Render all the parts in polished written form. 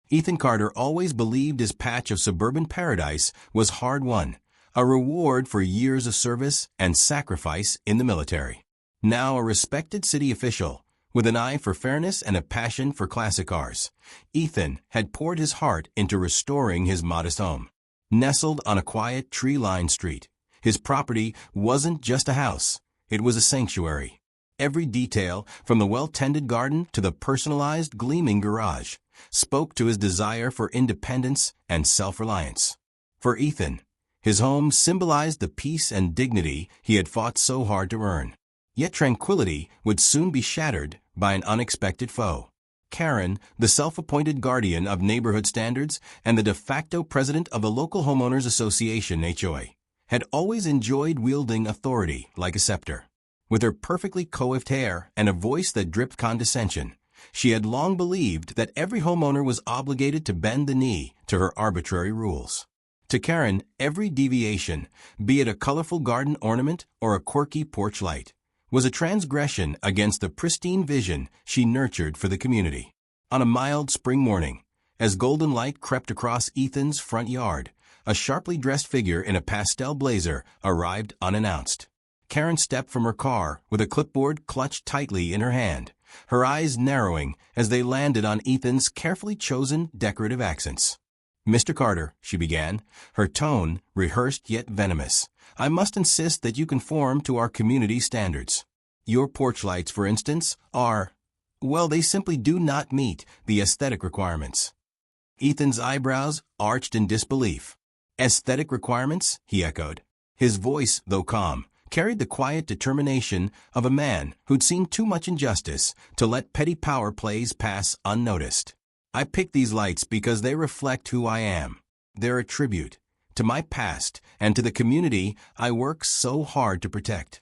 Ethan Carter always believed his patch of suburban paradise was hard-won, a reward for years of service and sacrifice in the military. Now a respected city official, with an eye for fairness and a passion for classic cars, Ethan had poured his heart into restoring his modest home. Nestled on a quiet, tree-lined street, his property wasn't just a house, it was a sanctuary. Every detail, from the well-tended garden to the personalized, gleaming garage, spoke to his desire for independence and self-reliance. For Ethan, his home symbolized the peace and dignity he had fought so hard to earn. Yet tranquility would soon be shattered by an unexpected foe. Karen, the self-appointed guardian of neighborhood standards and the de facto president of the local homeowners association HOA, had always enjoyed wielding authority like a scepter. With her perfectly coiffed hair and a voice that dripped condescension, she had long believed that every homeowner was obligated to bend the knee to her arbitrary rules. To Karen, every deviation, be it a colorful garden ornament or a quirky porch light, was a transgression against the pristine vision she nurtured for the community. On a mild spring morning, as golden light crept across Ethan's front yard, a sharply dressed figure in a pastel blazer arrived unannounced. Karen stepped from her car with a clipboard clutched tightly in her hand, her eyes narrowing as they landed on Ethan's carefully chosen decorative accents. "Mr. Carter," she began, her tone rehearsed yet venomous, "I must insist that you conform to our community standards. Your porch lights, for instance, well, they simply do not meet the aesthetic requirements." Ethan's eyebrows arched in disbelief. "Aesthetic requirements?" he echoed. His voice, though calm, carried the quiet determination of a man who'd seen too much injustice to let petty power plays pass unnoticed. "I pick these lights because they reflect who I am. They're a tribute to my past and to the community I work so hard to protect."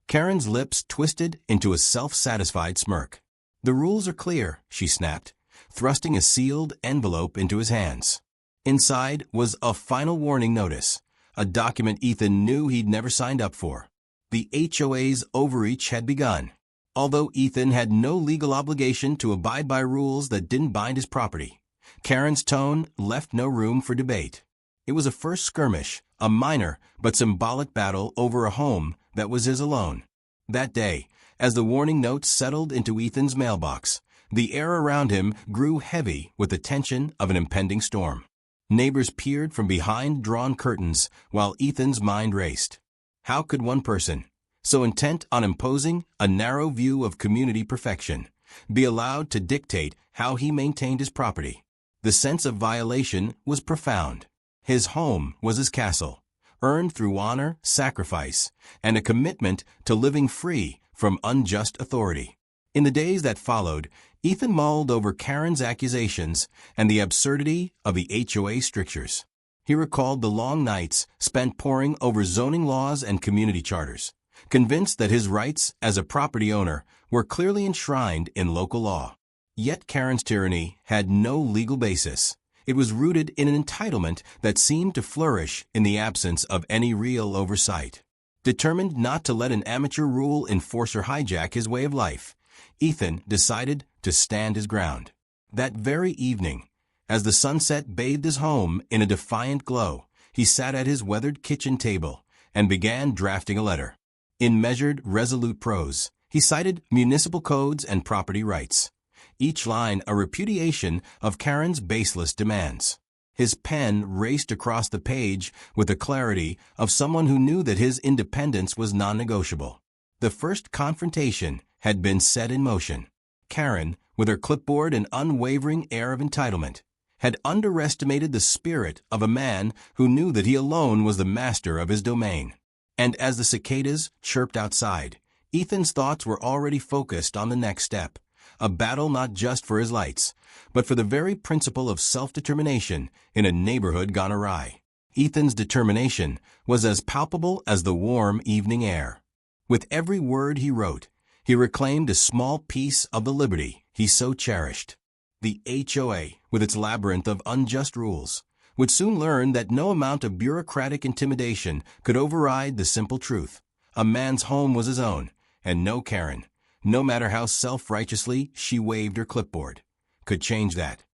Karen's lips twisted into a self-satisfied smirk. "The rules are clear," she snapped, thrusting a sealed envelope into his hands. Inside was a final warning notice, a document Ethan knew he'd never signed up for. The HOA's overreach had begun. Although Ethan had no legal obligation to abide by rules that didn't bind his property, Karen's tone left no room for debate. It was a first skirmish, a minor but symbolic battle over a home that was his alone. That day, as the warning note settled into Ethan's mailbox, the air around him grew heavy with the tension of an impending storm. Neighbors peered from behind drawn curtains while Ethan's mind raced. How could one person, so intent on imposing a narrow view of community perfection, be allowed to dictate how he maintained his property? The sense of violation was profound. His home was his castle, earned through honor, sacrifice, and a commitment to living free from unjust authority. In the days that followed, Ethan mulled over Karen's accusations and the absurdity of the HOA strictures. He recalled the long nights spent poring over zoning laws and community charters, convinced that his rights as a property owner were clearly enshrined in local law. Yet Karen's tyranny had no legal basis. It was rooted in an entitlement that seemed to flourish in the absence of any real oversight. Determined not to let an amateur rule enforcer hijack his way of life, Ethan decided to stand his ground. That very evening, as the sunset bathed his home in a defiant glow, he sat at his weathered kitchen table and began drafting a letter. In measured, resolute prose, he cited municipal codes and property rights, each line a repudiation of Karen's baseless demands. His pen raced across the page with the clarity of someone who knew that his independence was non-negotiable. The first confrontation had been set in motion. Karen, with her clipboard and unwavering air of entitlement, had underestimated the spirit of a man who knew that he alone was the master of his domain. And as the cicadas chirped outside, Ethan's thoughts were already focused on the next step, a battle not just for his lights, but for the very principle of self-determination in a neighborhood gone awry. Ethan's determination was as palpable as the warm evening air. With every word he wrote, he reclaimed a small piece of the liberty he so cherished. The HOA, with its labyrinth of unjust rules, would soon learn that no amount of bureaucratic intimidation could override the simple truth. A man's home was his own, and no Karen, no matter how self-righteously she waved her clipboard, could change that.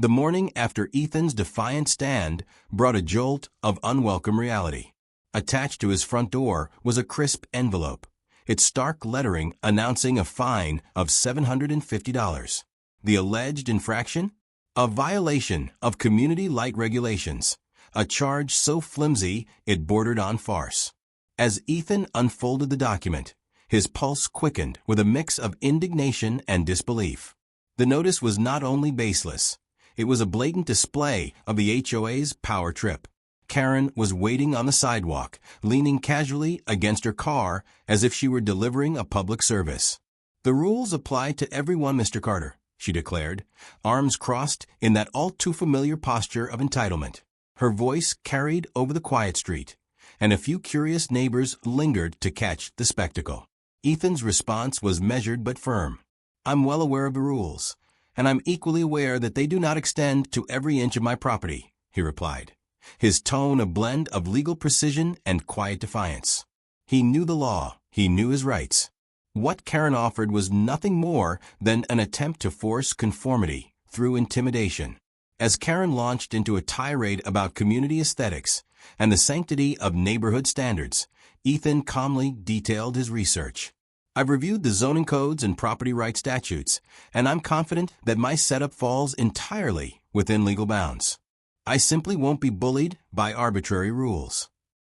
The morning after Ethan's defiant stand brought a jolt of unwelcome reality. Attached to his front door was a crisp envelope, its stark lettering announcing a fine of $750. The alleged infraction? A violation of community light regulations, a charge so flimsy it bordered on farce. As Ethan unfolded the document, his pulse quickened with a mix of indignation and disbelief. The notice was not only baseless, it was a blatant display of the HOA's power trip. Karen was waiting on the sidewalk, leaning casually against her car as if she were delivering a public service. "The rules apply to everyone, Mr. Carter," she declared, arms crossed in that all-too-familiar posture of entitlement. Her voice carried over the quiet street, and a few curious neighbors lingered to catch the spectacle. Ethan's response was measured but firm. "I'm well aware of the rules, and I'm equally aware that they do not extend to every inch of my property," he replied, his tone a blend of legal precision and quiet defiance. He knew the law, he knew his rights. What Karen offered was nothing more than an attempt to force conformity through intimidation. As Karen launched into a tirade about community aesthetics and the sanctity of neighborhood standards, Ethan calmly detailed his research. "I've reviewed the zoning codes and property rights statutes, and I'm confident that my setup falls entirely within legal bounds. I simply won't be bullied by arbitrary rules."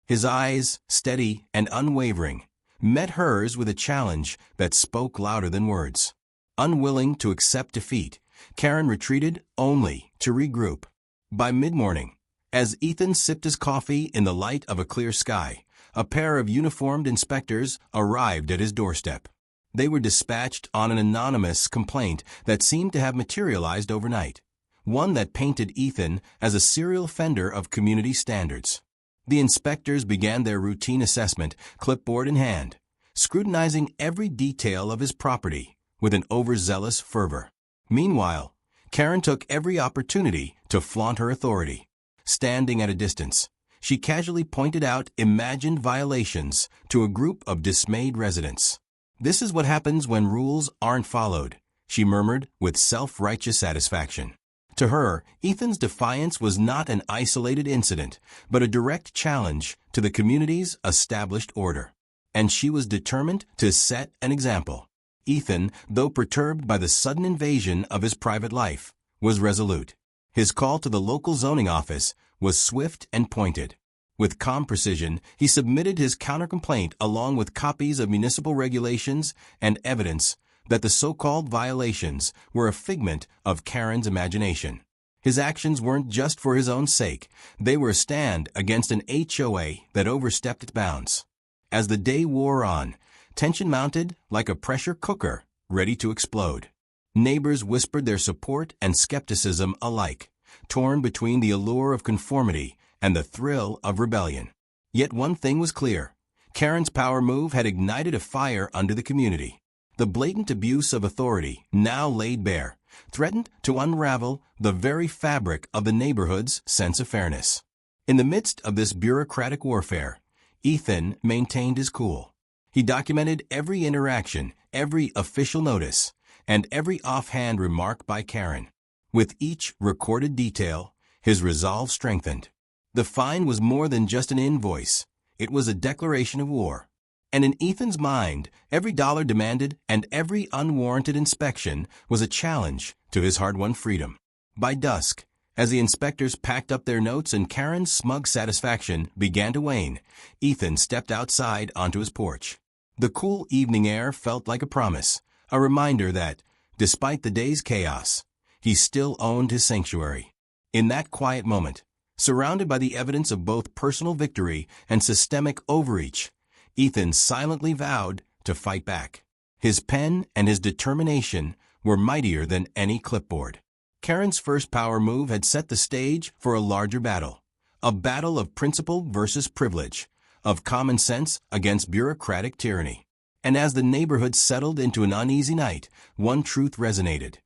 His eyes, steady and unwavering, met hers with a challenge that spoke louder than words. Unwilling to accept defeat, Karen retreated only to regroup. By mid-morning, as Ethan sipped his coffee in the light of a clear sky, a pair of uniformed inspectors arrived at his doorstep. They were dispatched on an anonymous complaint that seemed to have materialized overnight, one that painted Ethan as a serial offender of community standards. The inspectors began their routine assessment, clipboard in hand, scrutinizing every detail of his property with an overzealous fervor. Meanwhile, Karen took every opportunity to flaunt her authority. Standing at a distance, she casually pointed out imagined violations to a group of dismayed residents. "This is what happens when rules aren't followed," she murmured with self-righteous satisfaction. To her, Ethan's defiance was not an isolated incident, but a direct challenge to the community's established order. And she was determined to set an example. Ethan, though perturbed by the sudden invasion of his private life, was resolute. His call to the local zoning office was swift and pointed. With calm precision, he submitted his counter-complaint along with copies of municipal regulations and evidence that the so-called violations were a figment of Karen's imagination. His actions weren't just for his own sake, they were a stand against an HOA that overstepped its bounds. As the day wore on, tension mounted like a pressure cooker, ready to explode. Neighbors whispered their support and skepticism alike, torn between the allure of conformity and the thrill of rebellion. Yet one thing was clear. Karen's power move had ignited a fire under the community. The blatant abuse of authority, now laid bare, threatened to unravel the very fabric of the neighborhood's sense of fairness. In the midst of this bureaucratic warfare, Ethan maintained his cool. He documented every interaction, every official notice, and every offhand remark by Karen. With each recorded detail, his resolve strengthened. The fine was more than just an invoice. It was a declaration of war. And in Ethan's mind, every dollar demanded and every unwarranted inspection was a challenge to his hard-won freedom. By dusk, as the inspectors packed up their notes and Karen's smug satisfaction began to wane, Ethan stepped outside onto his porch. The cool evening air felt like a promise, a reminder that, despite the day's chaos, he still owned his sanctuary. In that quiet moment, surrounded by the evidence of both personal victory and systemic overreach, Ethan silently vowed to fight back. His pen and his determination were mightier than any clipboard. Karen's first power move had set the stage for a larger battle, a battle of principle versus privilege, of common sense against bureaucratic tyranny. And as the neighborhood settled into an uneasy night, one truth resonated.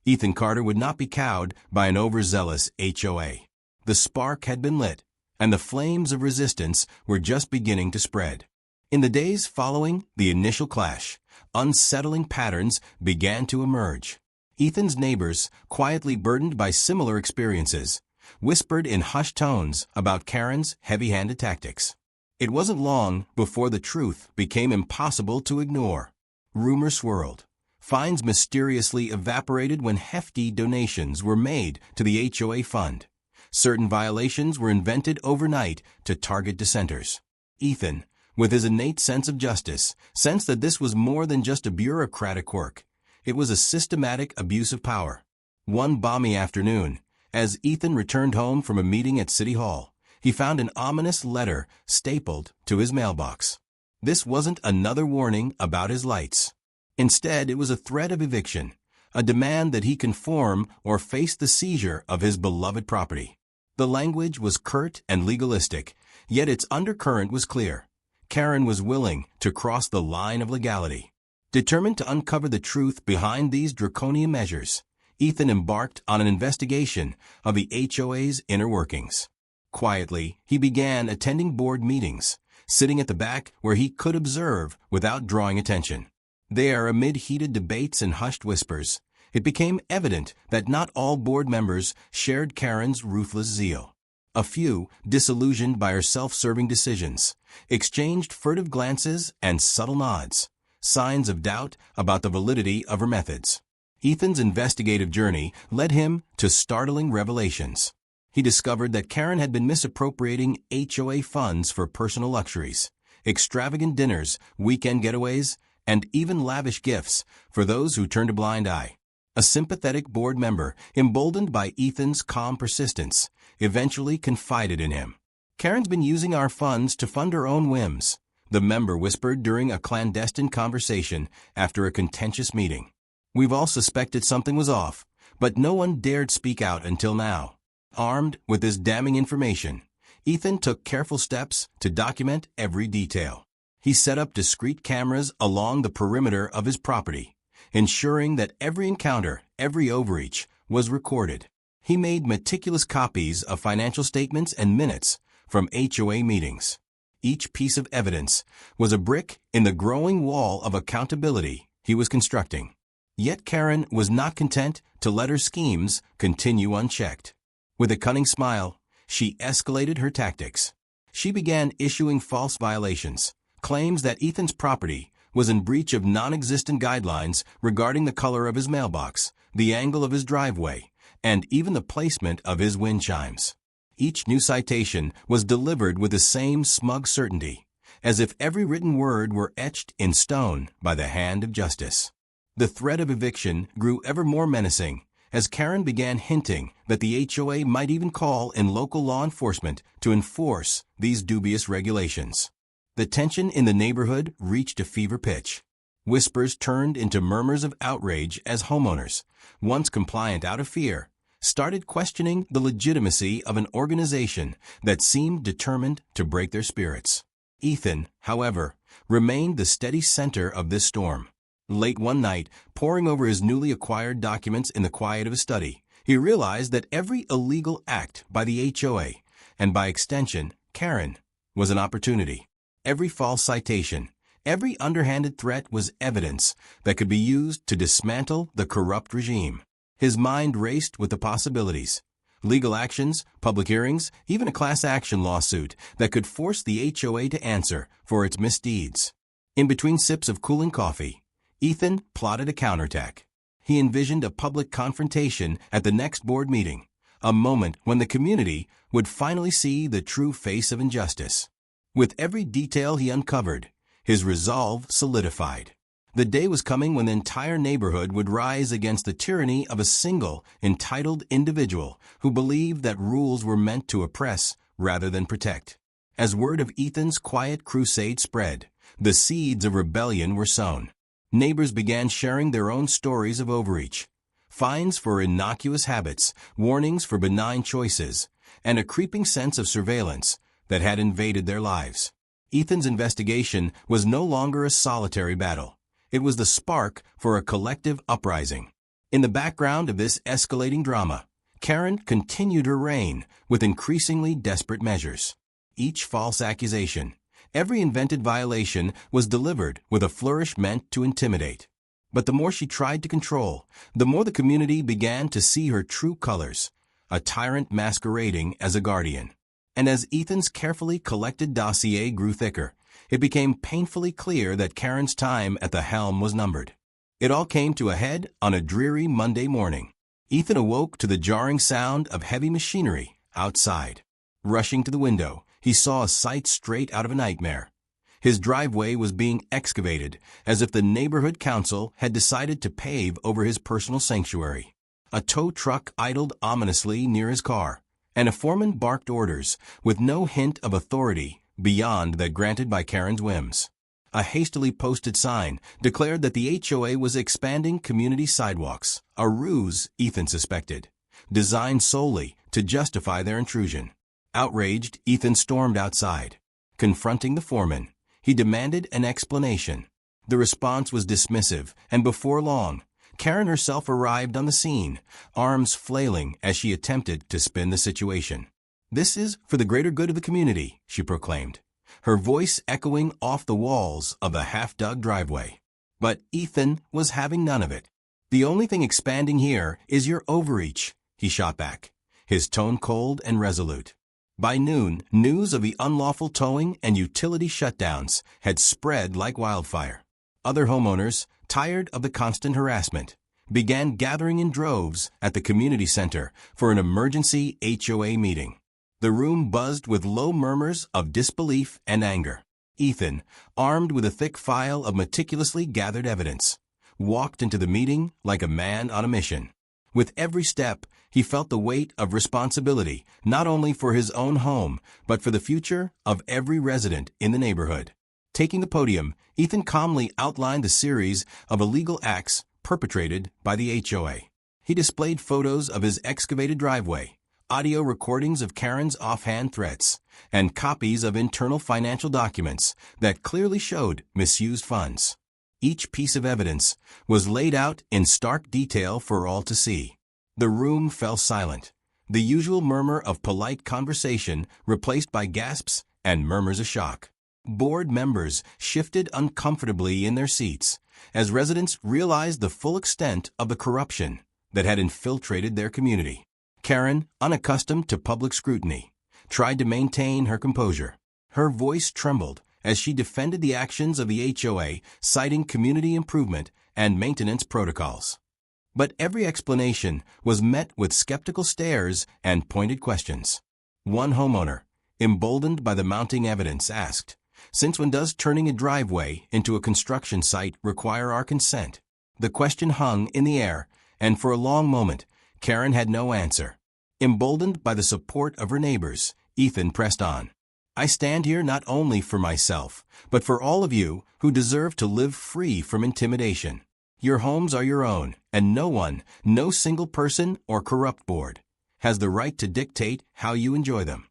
Ethan Carter would not be cowed by an overzealous HOA. The spark had been lit, and the flames of resistance were just beginning to spread. In the days following the initial clash, unsettling patterns began to emerge. Ethan's neighbors, quietly burdened by similar experiences, whispered in hushed tones about Karen's heavy-handed tactics. It wasn't long before the truth became impossible to ignore. Rumors swirled. Fines mysteriously evaporated when hefty donations were made to the HOA fund. Certain violations were invented overnight to target dissenters. Ethan, with his innate sense of justice, sensed that this was more than just a bureaucratic quirk. It was a systematic abuse of power. One balmy afternoon, as Ethan returned home from a meeting at City Hall, he found an ominous letter stapled to his mailbox. This wasn't another warning about his lights. Instead, it was a threat of eviction, a demand that he conform or face the seizure of his beloved property. The language was curt and legalistic, yet its undercurrent was clear. Karen was willing to cross the line of legality. Determined to uncover the truth behind these draconian measures, Ethan embarked on an investigation of the HOA's inner workings. Quietly, he began attending board meetings, sitting at the back where he could observe without drawing attention. There, amid heated debates and hushed whispers, it became evident that not all board members shared Karen's ruthless zeal. A few, disillusioned by her self-serving decisions, exchanged furtive glances and subtle nods, signs of doubt about the validity of her methods. Ethan's investigative journey led him to startling revelations. He discovered that Karen had been misappropriating HOA funds for personal luxuries, extravagant dinners, weekend getaways, and even lavish gifts for those who turned a blind eye. A sympathetic board member, emboldened by Ethan's calm persistence, eventually confided in him. "Karen's been using our funds to fund her own whims," the member whispered during a clandestine conversation after a contentious meeting. "We've all suspected something was off, but no one dared speak out until now." Armed with this damning information, Ethan took careful steps to document every detail. He set up discreet cameras along the perimeter of his property, ensuring that every encounter, every overreach, was recorded. He made meticulous copies of financial statements and minutes from HOA meetings. Each piece of evidence was a brick in the growing wall of accountability he was constructing. Yet Karen was not content to let her schemes continue unchecked. With a cunning smile, she escalated her tactics. She began issuing false violations, claims that Ethan's property was in breach of non-existent guidelines regarding the color of his mailbox, the angle of his driveway, and even the placement of his wind chimes. Each new citation was delivered with the same smug certainty, as if every written word were etched in stone by the hand of justice. The threat of eviction grew ever more menacing as Karen began hinting that the HOA might even call in local law enforcement to enforce these dubious regulations. The tension in the neighborhood reached a fever pitch. Whispers turned into murmurs of outrage as homeowners, once compliant out of fear, started questioning the legitimacy of an organization that seemed determined to break their spirits. Ethan, however, remained the steady center of this storm. Late one night, poring over his newly acquired documents in the quiet of his study, he realized that every illegal act by the HOA, and by extension, Karen, was an opportunity. Every false citation, every underhanded threat was evidence that could be used to dismantle the corrupt regime. His mind raced with the possibilities. Legal actions, public hearings, even a class action lawsuit that could force the HOA to answer for its misdeeds. In between sips of cooling coffee, Ethan plotted a counterattack. He envisioned a public confrontation at the next board meeting, a moment when the community would finally see the true face of injustice. With every detail he uncovered, his resolve solidified. The day was coming when the entire neighborhood would rise against the tyranny of a single, entitled individual who believed that rules were meant to oppress rather than protect. As word of Ethan's quiet crusade spread, the seeds of rebellion were sown. Neighbors began sharing their own stories of overreach. Fines for innocuous habits, warnings for benign choices, and a creeping sense of surveillance that had invaded their lives. Ethan's investigation was no longer a solitary battle. It was the spark for a collective uprising. In the background of this escalating drama, Karen continued her reign with increasingly desperate measures. Each false accusation, every invented violation was delivered with a flourish meant to intimidate. But the more she tried to control, the more the community began to see her true colors, a tyrant masquerading as a guardian. And as Ethan's carefully collected dossier grew thicker, it became painfully clear that Karen's time at the helm was numbered. It all came to a head on a dreary Monday morning. Ethan awoke to the jarring sound of heavy machinery outside. Rushing to the window, he saw a sight straight out of a nightmare. His driveway was being excavated, as if the neighborhood council had decided to pave over his personal sanctuary. A tow truck idled ominously near his car, and a foreman barked orders, with no hint of authority beyond that granted by Karen's whims. A hastily posted sign declared that the HOA was expanding community sidewalks, a ruse, Ethan suspected, designed solely to justify their intrusion. Outraged, Ethan stormed outside. Confronting the foreman, he demanded an explanation. The response was dismissive, and before long, Karen herself arrived on the scene, arms flailing as she attempted to spin the situation. "This is for the greater good of the community," she proclaimed, her voice echoing off the walls of the half-dug driveway. But Ethan was having none of it. "The only thing expanding here is your overreach," he shot back, his tone cold and resolute. By noon, news of the unlawful towing and utility shutdowns had spread like wildfire. Other homeowners, tired of the constant harassment, began gathering in droves at the community center for an emergency HOA meeting. The room buzzed with low murmurs of disbelief and anger. Ethan, armed with a thick file of meticulously gathered evidence, walked into the meeting like a man on a mission. With every step, he felt the weight of responsibility, not only for his own home, but for the future of every resident in the neighborhood. Taking the podium, Ethan calmly outlined the series of illegal acts perpetrated by the HOA. He displayed photos of his excavated driveway, audio recordings of Karen's offhand threats, and copies of internal financial documents that clearly showed misused funds. Each piece of evidence was laid out in stark detail for all to see. The room fell silent, the usual murmur of polite conversation replaced by gasps and murmurs of shock. Board members shifted uncomfortably in their seats as residents realized the full extent of the corruption that had infiltrated their community. Karen, unaccustomed to public scrutiny, tried to maintain her composure. Her voice trembled as she defended the actions of the HOA, citing community improvement and maintenance protocols. But every explanation was met with skeptical stares and pointed questions. One homeowner, emboldened by the mounting evidence, asked, "Since when does turning a driveway into a construction site require our consent?" The question hung in the air, and for a long moment, Karen had no answer. Emboldened by the support of her neighbors, Ethan pressed on. "I stand here not only for myself, but for all of you who deserve to live free from intimidation. Your homes are your own, and no one, no single person or corrupt board, has the right to dictate how you enjoy them."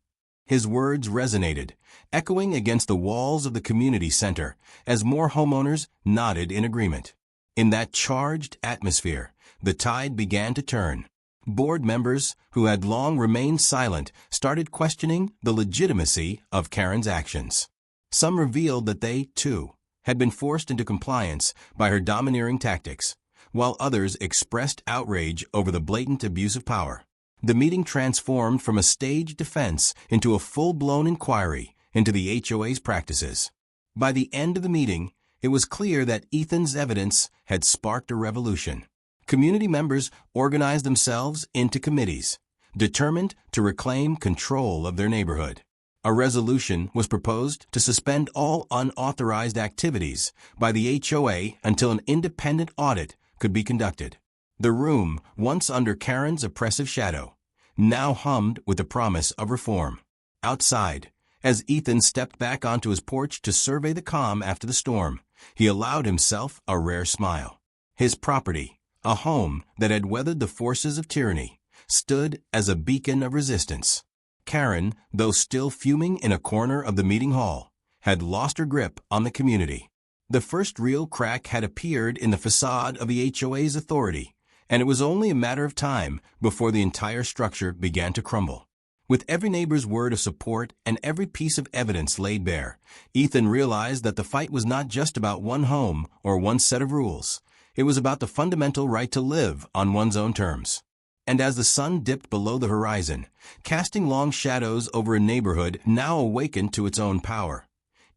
His words resonated, echoing against the walls of the community center as more homeowners nodded in agreement. In that charged atmosphere, the tide began to turn. Board members who had long remained silent started questioning the legitimacy of Karen's actions. Some revealed that they, too, had been forced into compliance by her domineering tactics, while others expressed outrage over the blatant abuse of power. The meeting transformed from a staged defense into a full-blown inquiry into the HOA's practices. By the end of the meeting, it was clear that Ethan's evidence had sparked a revolution. Community members organized themselves into committees, determined to reclaim control of their neighborhood. A resolution was proposed to suspend all unauthorized activities by the HOA until an independent audit could be conducted. The room, once under Karen's oppressive shadow, now hummed with the promise of reform. Outside, as Ethan stepped back onto his porch to survey the calm after the storm, he allowed himself a rare smile. His property, a home that had weathered the forces of tyranny, stood as a beacon of resistance. Karen, though still fuming in a corner of the meeting hall, had lost her grip on the community. The first real crack had appeared in the facade of the HOA's authority, and it was only a matter of time before the entire structure began to crumble. With every neighbor's word of support and every piece of evidence laid bare, Ethan realized that the fight was not just about one home or one set of rules. It was about the fundamental right to live on one's own terms. And as the sun dipped below the horizon, casting long shadows over a neighborhood now awakened to its own power,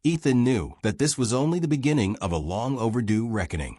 Ethan knew that this was only the beginning of a long overdue reckoning.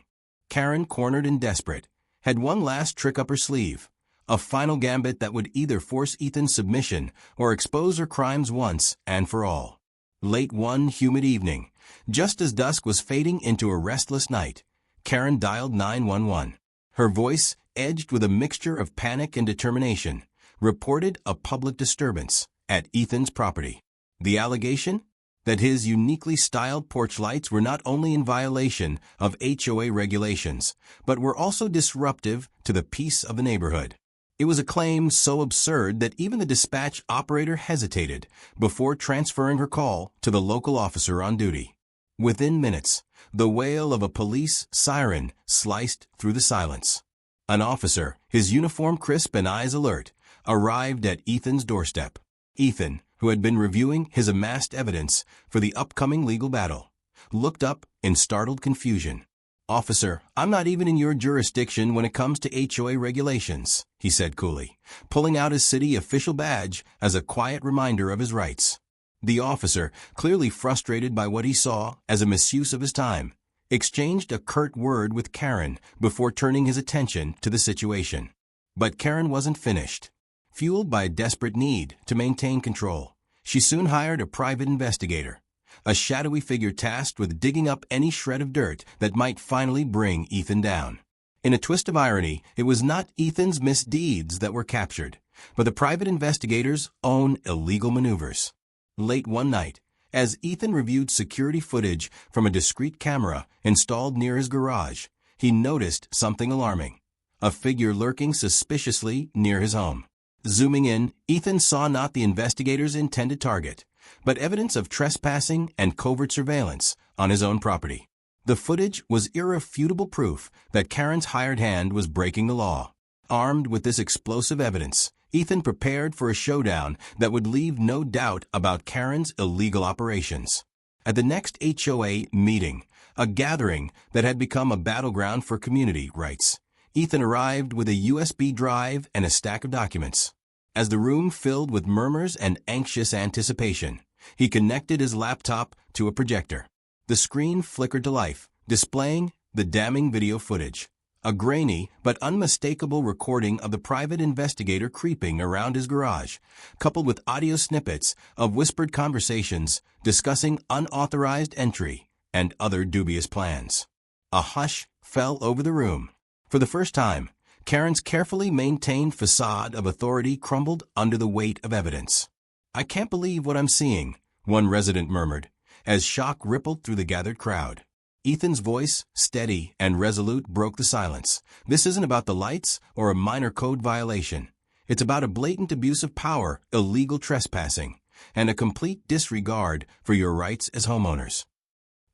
Karen, cornered and desperate, had one last trick up her sleeve, a final gambit that would either force Ethan's submission or expose her crimes once and for all. Late one humid evening, just as dusk was fading into a restless night, Karen dialed 911. Her voice, edged with a mixture of panic and determination, reported a public disturbance at Ethan's property. The allegation? That his uniquely styled porch lights were not only in violation of HOA regulations, but were also disruptive to the peace of the neighborhood. It was a claim so absurd that even the dispatch operator hesitated before transferring her call to the local officer on duty. Within minutes, the wail of a police siren sliced through the silence. An officer, his uniform crisp and eyes alert, arrived at Ethan's doorstep. Ethan, who had been reviewing his amassed evidence for the upcoming legal battle, looked up in startled confusion. "Officer, I'm not even in your jurisdiction when it comes to HOA regulations," he said coolly, pulling out his city official badge as a quiet reminder of his rights. The officer, clearly frustrated by what he saw as a misuse of his time, exchanged a curt word with Karen before turning his attention to the situation. But Karen wasn't finished. Fueled by a desperate need to maintain control, she soon hired a private investigator, a shadowy figure tasked with digging up any shred of dirt that might finally bring Ethan down. In a twist of irony, it was not Ethan's misdeeds that were captured, but the private investigator's own illegal maneuvers. Late one night, as Ethan reviewed security footage from a discreet camera installed near his garage, he noticed something alarming: a figure lurking suspiciously near his home. Zooming in, Ethan saw not the investigator's intended target, but evidence of trespassing and covert surveillance on his own property. The footage was irrefutable proof that Karen's hired hand was breaking the law. Armed with this explosive evidence, Ethan prepared for a showdown that would leave no doubt about Karen's illegal operations. At the next HOA meeting, a gathering that had become a battleground for community rights, Ethan arrived with a USB drive and a stack of documents. As the room filled with murmurs and anxious anticipation, he connected his laptop to a projector. The screen flickered to life, displaying the damning video footage, a grainy but unmistakable recording of the private investigator creeping around his garage, coupled with audio snippets of whispered conversations discussing unauthorized entry and other dubious plans. A hush fell over the room. For the first time, Karen's carefully maintained facade of authority crumbled under the weight of evidence. "I can't believe what I'm seeing," one resident murmured, as shock rippled through the gathered crowd. Ethan's voice, steady and resolute, broke the silence. "This isn't about the lights or a minor code violation. It's about a blatant abuse of power, illegal trespassing, and a complete disregard for your rights as homeowners."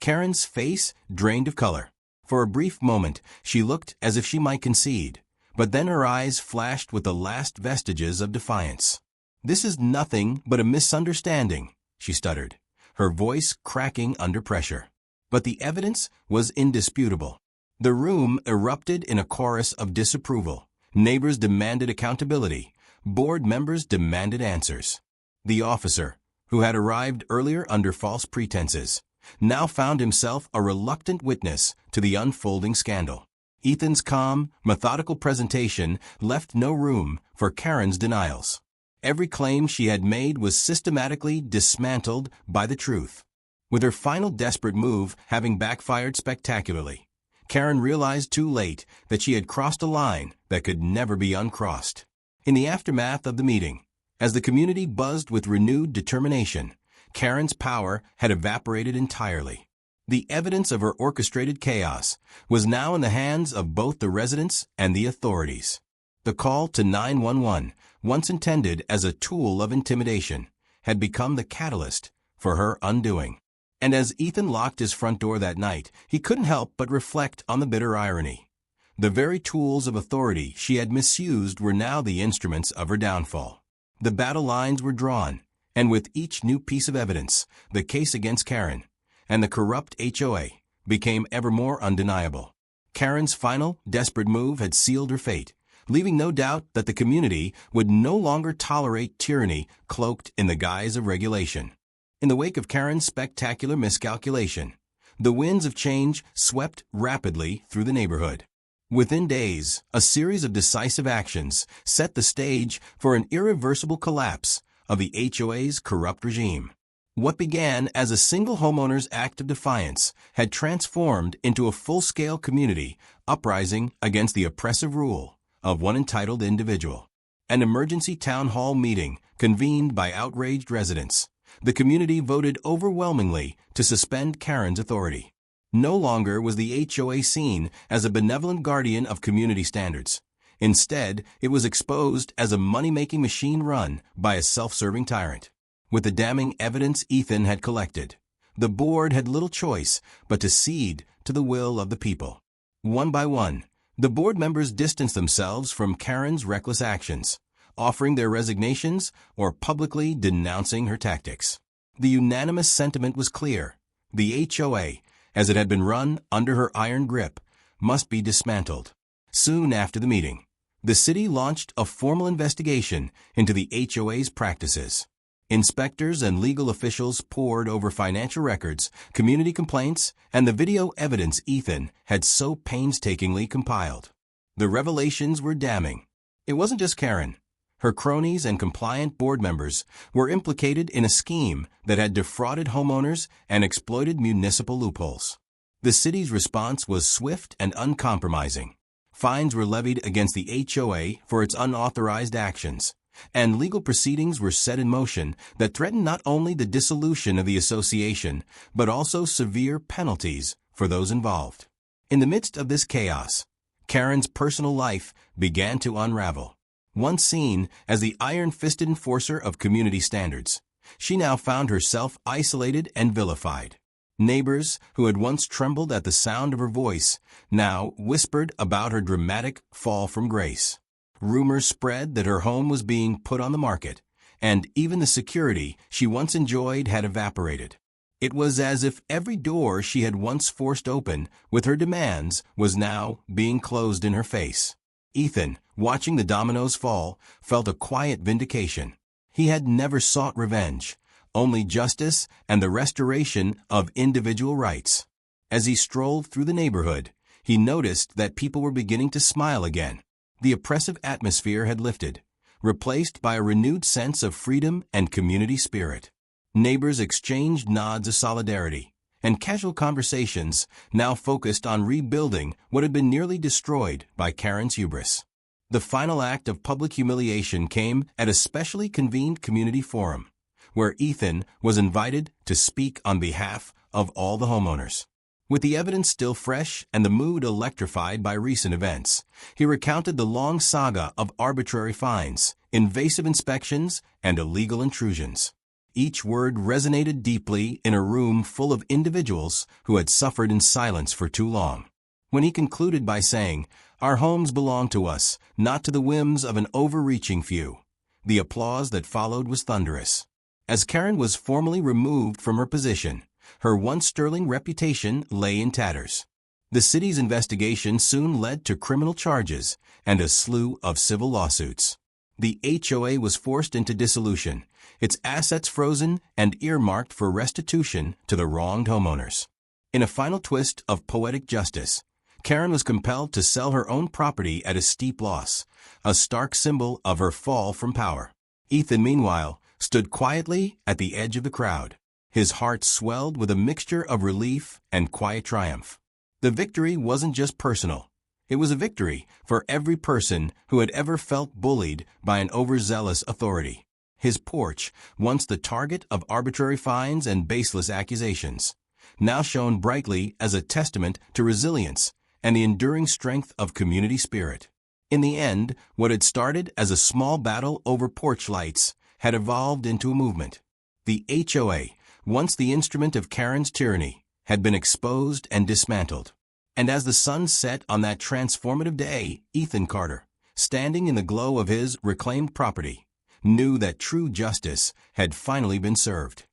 Karen's face drained of color. For a brief moment, she looked as if she might concede, but then her eyes flashed with the last vestiges of defiance. "This is nothing but a misunderstanding," she stuttered, her voice cracking under pressure. But the evidence was indisputable. The room erupted in a chorus of disapproval. Neighbors demanded accountability. Board members demanded answers. The officer, who had arrived earlier under false pretenses, now found himself a reluctant witness to the unfolding scandal. Ethan's calm, methodical presentation left no room for Karen's denials. Every claim she had made was systematically dismantled by the truth. With her final desperate move having backfired spectacularly, Karen realized too late that she had crossed a line that could never be uncrossed. In the aftermath of the meeting, as the community buzzed with renewed determination, Karen's power had evaporated entirely. The evidence of her orchestrated chaos was now in the hands of both the residents and the authorities. The call to 911, once intended as a tool of intimidation, had become the catalyst for her undoing. And as Ethan locked his front door that night, he couldn't help but reflect on the bitter irony. The very tools of authority she had misused were now the instruments of her downfall. The battle lines were drawn, and with each new piece of evidence, the case against Karen and the corrupt HOA became ever more undeniable. Karen's final, desperate move had sealed her fate, leaving no doubt that the community would no longer tolerate tyranny cloaked in the guise of regulation. In the wake of Karen's spectacular miscalculation, the winds of change swept rapidly through the neighborhood. Within days, a series of decisive actions set the stage for an irreversible collapse of the HOA's corrupt regime. What began as a single homeowner's act of defiance had transformed into a full-scale community uprising against the oppressive rule of one entitled individual. An emergency town hall meeting convened by outraged residents. The community voted overwhelmingly to suspend Karen's authority. No longer was the HOA seen as a benevolent guardian of community standards. Instead, it was exposed as a money-making machine run by a self-serving tyrant. With the damning evidence Ethan had collected, the board had little choice but to cede to the will of the people. One by one, the board members distanced themselves from Karen's reckless actions, offering their resignations or publicly denouncing her tactics. The unanimous sentiment was clear. The HOA, as it had been run under her iron grip, must be dismantled. Soon after the meeting, the city launched a formal investigation into the HOA's practices. Inspectors and legal officials pored over financial records, community complaints, and the video evidence Ethan had so painstakingly compiled. The revelations were damning. It wasn't just Karen. Her cronies and compliant board members were implicated in a scheme that had defrauded homeowners and exploited municipal loopholes. The city's response was swift and uncompromising. Fines were levied against the HOA for its unauthorized actions, and legal proceedings were set in motion that threatened not only the dissolution of the association, but also severe penalties for those involved. In the midst of this chaos, Karen's personal life began to unravel. Once seen as the iron-fisted enforcer of community standards, she now found herself isolated and vilified. Neighbors, who had once trembled at the sound of her voice, now whispered about her dramatic fall from grace. Rumors spread that her home was being put on the market, and even the security she once enjoyed had evaporated. It was as if every door she had once forced open with her demands was now being closed in her face. Ethan, watching the dominoes fall, felt a quiet vindication. He had never sought revenge, only justice and the restoration of individual rights. As he strolled through the neighborhood, he noticed that people were beginning to smile again. The oppressive atmosphere had lifted, replaced by a renewed sense of freedom and community spirit. Neighbors exchanged nods of solidarity, and casual conversations now focused on rebuilding what had been nearly destroyed by Karen's hubris. The final act of public humiliation came at a specially convened community forum, where Ethan was invited to speak on behalf of all the homeowners. With the evidence still fresh and the mood electrified by recent events, he recounted the long saga of arbitrary fines, invasive inspections, and illegal intrusions. Each word resonated deeply in a room full of individuals who had suffered in silence for too long. When he concluded by saying, "Our homes belong to us, not to the whims of an overreaching few," the applause that followed was thunderous. As Karen was formally removed from her position, her once sterling reputation lay in tatters. The city's investigation soon led to criminal charges and a slew of civil lawsuits. The HOA was forced into dissolution, its assets frozen and earmarked for restitution to the wronged homeowners. In a final twist of poetic justice, Karen was compelled to sell her own property at a steep loss, a stark symbol of her fall from power. Ethan, meanwhile, stood quietly at the edge of the crowd. His heart swelled with a mixture of relief and quiet triumph. The victory wasn't just personal. It was a victory for every person who had ever felt bullied by an overzealous authority. His porch, once the target of arbitrary fines and baseless accusations, now shone brightly as a testament to resilience and the enduring strength of community spirit. In the end, what had started as a small battle over porch lights had evolved into a movement. The HOA, once the instrument of Karen's tyranny, had been exposed and dismantled. And as the sun set on that transformative day, Ethan Carter, standing in the glow of his reclaimed property, knew that true justice had finally been served.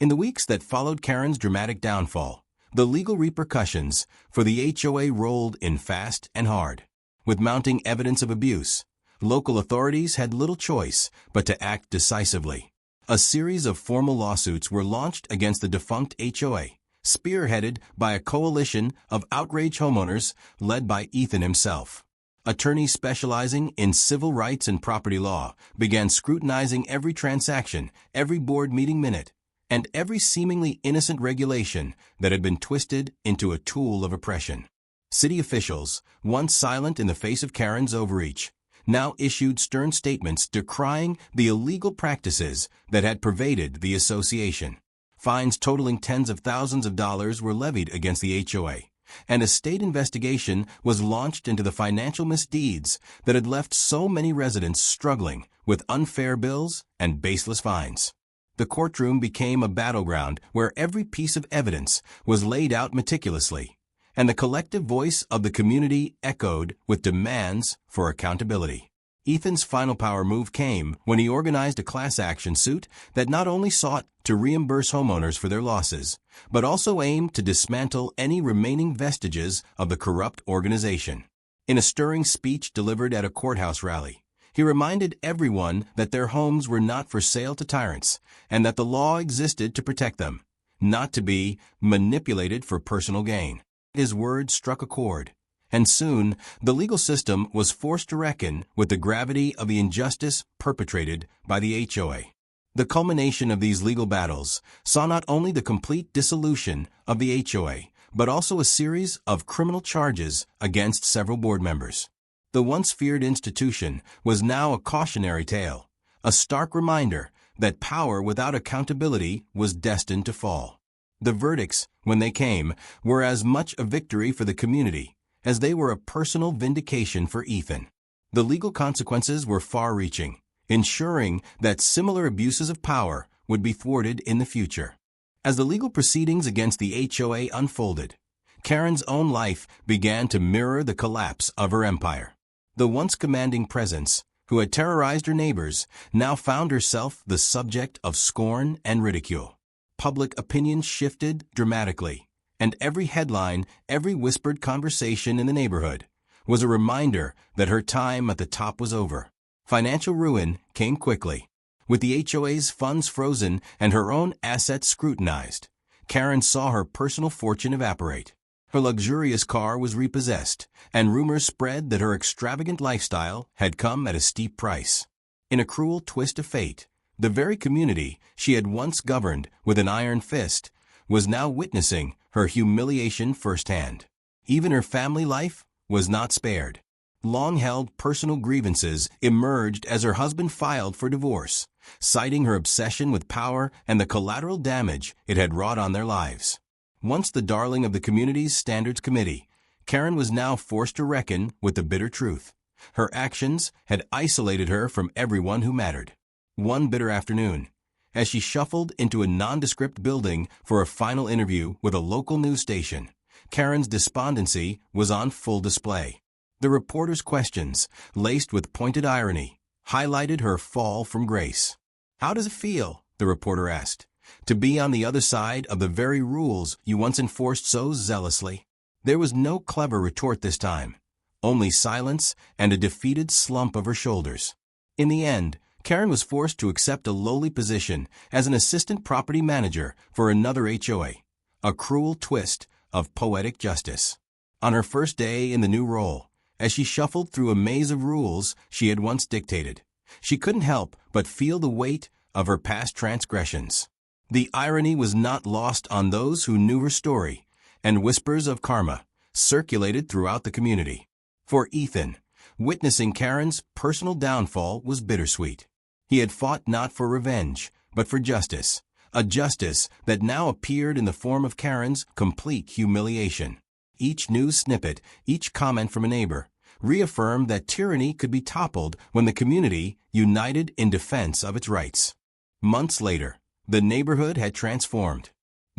In the weeks that followed Karen's dramatic downfall, The legal repercussions for the HOA rolled in fast and hard. With mounting evidence of abuse, local authorities had little choice but to act decisively. A series of formal lawsuits were launched against the defunct HOA, spearheaded by a coalition of outraged homeowners led by Ethan himself. Attorneys specializing in civil rights and property law began scrutinizing every transaction, every board meeting minute, and every seemingly innocent regulation that had been twisted into a tool of oppression. City officials, once silent in the face of Karen's overreach, now issued stern statements decrying the illegal practices that had pervaded the association. Fines totaling tens of thousands of dollars were levied against the HOA, and a state investigation was launched into the financial misdeeds that had left so many residents struggling with unfair bills and baseless fines. The courtroom became a battleground where every piece of evidence was laid out meticulously, and the collective voice of the community echoed with demands for accountability. Ethan's final power move came when he organized a class action suit that not only sought to reimburse homeowners for their losses, but also aimed to dismantle any remaining vestiges of the corrupt organization. In a stirring speech delivered at a courthouse rally, he reminded everyone that their homes were not for sale to tyrants and that the law existed to protect them, not to be manipulated for personal gain. His words struck a chord, and soon the legal system was forced to reckon with the gravity of the injustice perpetrated by the HOA. The culmination of these legal battles saw not only the complete dissolution of the HOA, but also a series of criminal charges against several board members. The once feared institution was now a cautionary tale, a stark reminder that power without accountability was destined to fall. The verdicts, when they came, were as much a victory for the community as they were a personal vindication for Ethan. The legal consequences were far-reaching, ensuring that similar abuses of power would be thwarted in the future. As the legal proceedings against the HOA unfolded, Karen's own life began to mirror the collapse of her empire. The once commanding presence, who had terrorized her neighbors, now found herself the subject of scorn and ridicule. Public opinion shifted dramatically, and every headline, every whispered conversation in the neighborhood was a reminder that her time at the top was over. Financial ruin came quickly. With the HOA's funds frozen and her own assets scrutinized, Karen saw her personal fortune evaporate. Her luxurious car was repossessed, and rumors spread that her extravagant lifestyle had come at a steep price. In a cruel twist of fate, the very community she had once governed with an iron fist was now witnessing her humiliation firsthand. Even her family life was not spared. Long-held personal grievances emerged as her husband filed for divorce, citing her obsession with power and the collateral damage it had wrought on their lives. Once the darling of the community's standards committee, Karen was now forced to reckon with the bitter truth. Her actions had isolated her from everyone who mattered. One bitter afternoon, as she shuffled into a nondescript building for a final interview with a local news station, Karen's despondency was on full display. The reporter's questions, laced with pointed irony, highlighted her fall from grace. "How does it feel?" the reporter asked, "to be on the other side of the very rules you once enforced so zealously?" There was no clever retort this time, only silence and a defeated slump of her shoulders. In the end, Karen was forced to accept a lowly position as an assistant property manager for another HOA, a cruel twist of poetic justice. On her first day in the new role, as she shuffled through a maze of rules she had once dictated, she couldn't help but feel the weight of her past transgressions. The irony was not lost on those who knew her story, and whispers of karma circulated throughout the community. For Ethan, witnessing Karen's personal downfall was bittersweet. He had fought not for revenge, but for justice, a justice that now appeared in the form of Karen's complete humiliation. Each news snippet, each comment from a neighbor, reaffirmed that tyranny could be toppled when the community united in defense of its rights. Months later, the neighborhood had transformed.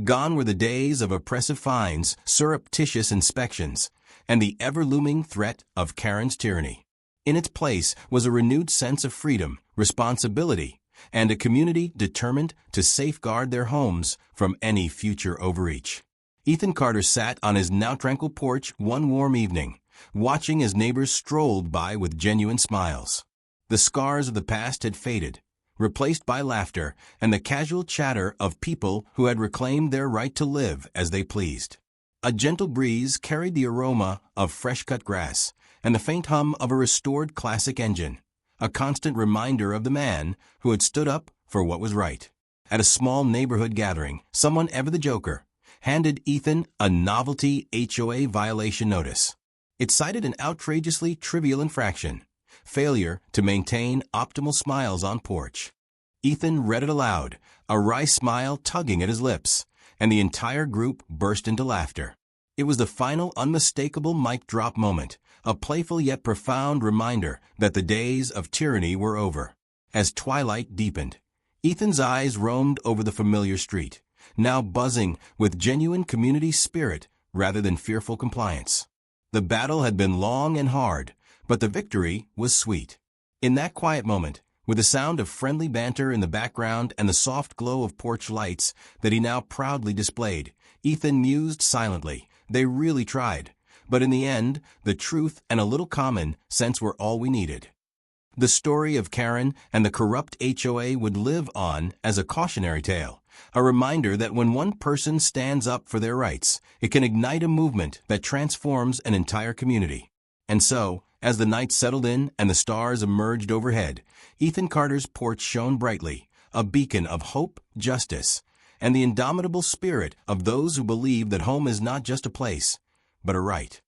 Gone were the days of oppressive fines, surreptitious inspections, and the ever-looming threat of Karen's tyranny. In its place was a renewed sense of freedom, responsibility, and a community determined to safeguard their homes from any future overreach. Ethan Carter sat on his now tranquil porch one warm evening, watching as neighbors strolled by with genuine smiles. The scars of the past had faded, replaced by laughter and the casual chatter of people who had reclaimed their right to live as they pleased. A gentle breeze carried the aroma of fresh-cut grass and the faint hum of a restored classic engine, a constant reminder of the man who had stood up for what was right. At a small neighborhood gathering, someone ever the joker handed Ethan a novelty HOA violation notice. It cited an outrageously trivial infraction: failure to maintain optimal smiles on porch. Ethan read it aloud, a wry smile tugging at his lips, and the entire group burst into laughter. It was the final unmistakable mic drop moment, a playful yet profound reminder that the days of tyranny were over. As twilight deepened, Ethan's eyes roamed over the familiar street, now buzzing with genuine community spirit rather than fearful compliance. The battle had been long and hard, but the victory was sweet. In that quiet moment, with the sound of friendly banter in the background and the soft glow of porch lights that he now proudly displayed, Ethan mused silently. They really tried, but in the end, the truth and a little common sense were all we needed. The story of Karen and the corrupt HOA would live on as a cautionary tale, a reminder that when one person stands up for their rights, it can ignite a movement that transforms an entire community. And so, as the night settled in and the stars emerged overhead, Ethan Carter's porch shone brightly, a beacon of hope, justice, and the indomitable spirit of those who believe that home is not just a place, but a right.